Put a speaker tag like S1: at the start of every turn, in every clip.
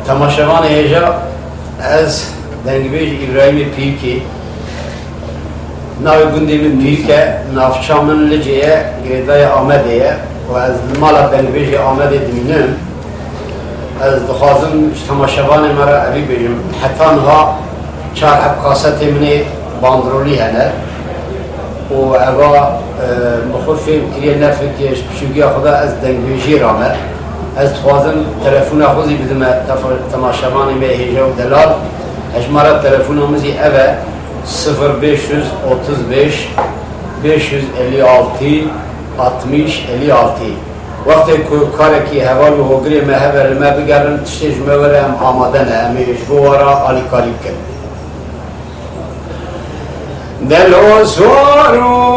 S1: تماشاوان هیجا از دنگبیج ابراهیم پیرکی ناوی گندی من پیرکه نافچامن لجیه گریدای آمدیه و از مالا دنگبیج آمده دمینم از دخوازم تماشاوان مرا ابی بجم حتی ها چار عبقاسات منی باندرولی هنه و ابا بخوفی کریه نفکیش بشوگی خدا از دنگبیجی رامه از خوازم تلفون خوزی بدم تماشاوانی می هیجا و دلال اجمارا تلفون همزی اوه 0535 556 60 وقتی کارکی حوال و هوگری مهبر ما بگرن تشتیج موره هم آماده نه امیش بوارا آلی کاریب کن دلو سوارو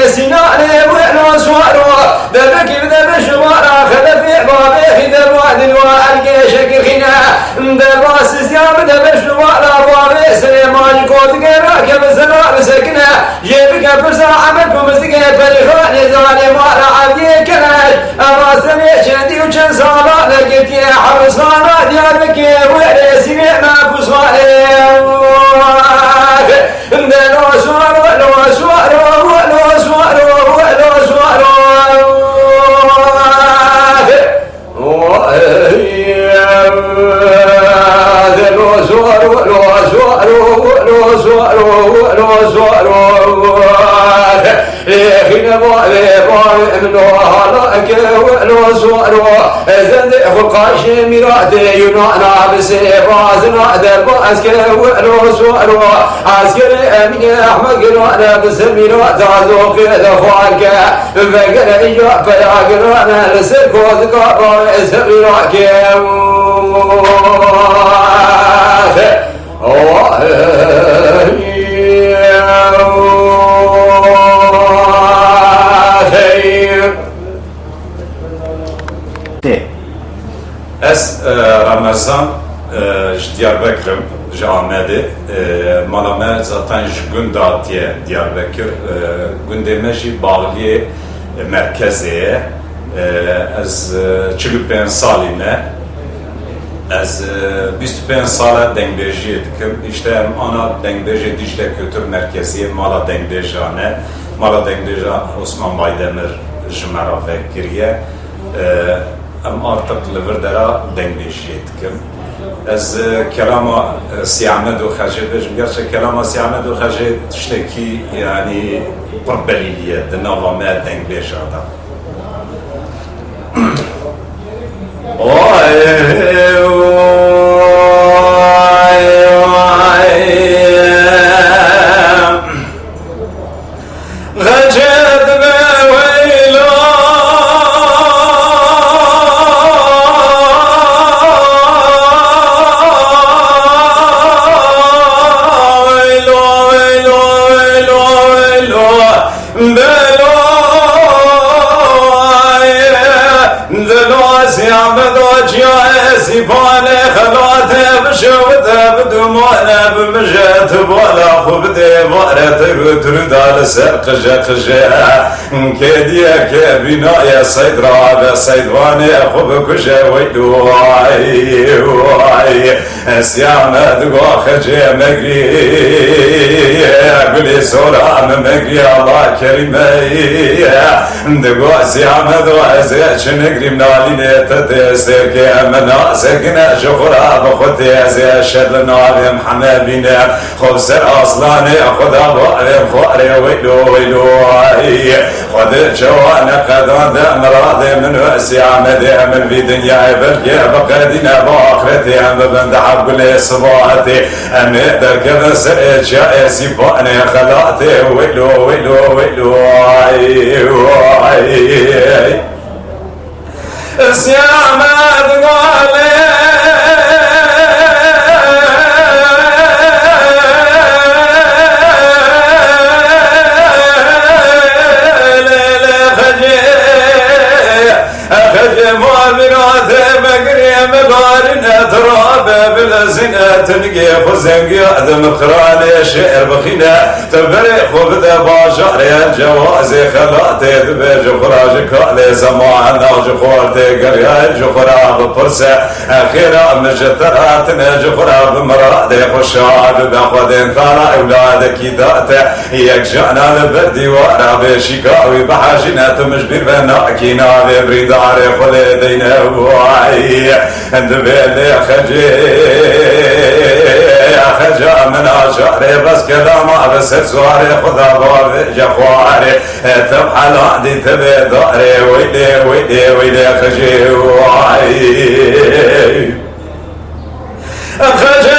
S2: Sina
S1: سوارو دبك بدب شوارا خذ في بابي خذ الواد والقي شكر خنا دباس سيام دب شوارا بابي سليمان كوت راكب سلام سكنه جيبك فرسا عملكم مسكه بريخان زالي مارا عبدي كلاش أراسني شدي وشن صالا لقيت يا حرصانا ديالك ويرسي ما بصالي لو سوارو لو سوارو لو سوارو لو سوارو لو سوارو لو سوارو لو سوارو لو سوارو خينا بوالي منو هلاك ولو سوارو زند خلقاش ميراتي ينانا بسيبازنا درب عسكر ولو سوارو عسكر امين احمد قرانا بسميرات عزوق دفاك فقر ايجا فيا قرانا لسركو ذكابا سميراك
S2: از رمضان Diyarbakır'ım, Ahmet'i, malama zaten gündatiye Diyarbakır, gündemeci bağlı merkeziye, az 45 saline, az 25 sala dengbeji etkim, işte ana dengbeji Dicle Kültür Merkeziye, mala dengbejane, mala dengbeja Osman Baydemir jmera vekiriye, ام artık livrdera dengbeji etkim. از كلام سي عماد وخاجي بجم gerçi كلام سي عماد وخاجي تشتكي يعني قربلية دنا ما دنبيش هذا سيباني خلاته بشوته بدموعنا بمجات بولا خبتي بارت ترد على سرق قجا كيديا كبنا يا سيد راب سيدواني خب كجا ويدو واي سيامد واخجي مجري قولي سورا مجري الله كريمي دقوا سيامد وازيش نجري منالي تتسير كامنا سكنا شخرا بخوتي زي شد ناري محمد بينا خب سر اصلاني خدا باري خواري ويلو ويلو خد جوانا قدان مرادي من واسي عمدي من في دنيا بلكي بقدينا باخرتي ام بند حب كل صباتي ام دركب سر جاي سيباني خلاتي ويلو ويلو ويلو سيامد قالي بلزنا تنقي خزنقي عدم قراني شعر بخينا تبريخ وبدا باجار يا جوازي خلاتي دبي جفراج كالي زمانا جخورتي قريا جفرا ببرسة اخيرا مجتراتنا جفرا بمرادي خشاد بخودين ثارا اولادك داتا يك جانا لبردي وارا بشيكاوي بحاجنا تمجبير بناكينا ببريداري خلي دينا واي دبي لي خجي خجا من أشعري بس كلام بس سواري خذا بابي جخواري تبحل عندي تبي داري ويلي ويلي ويلي خجي واي خجا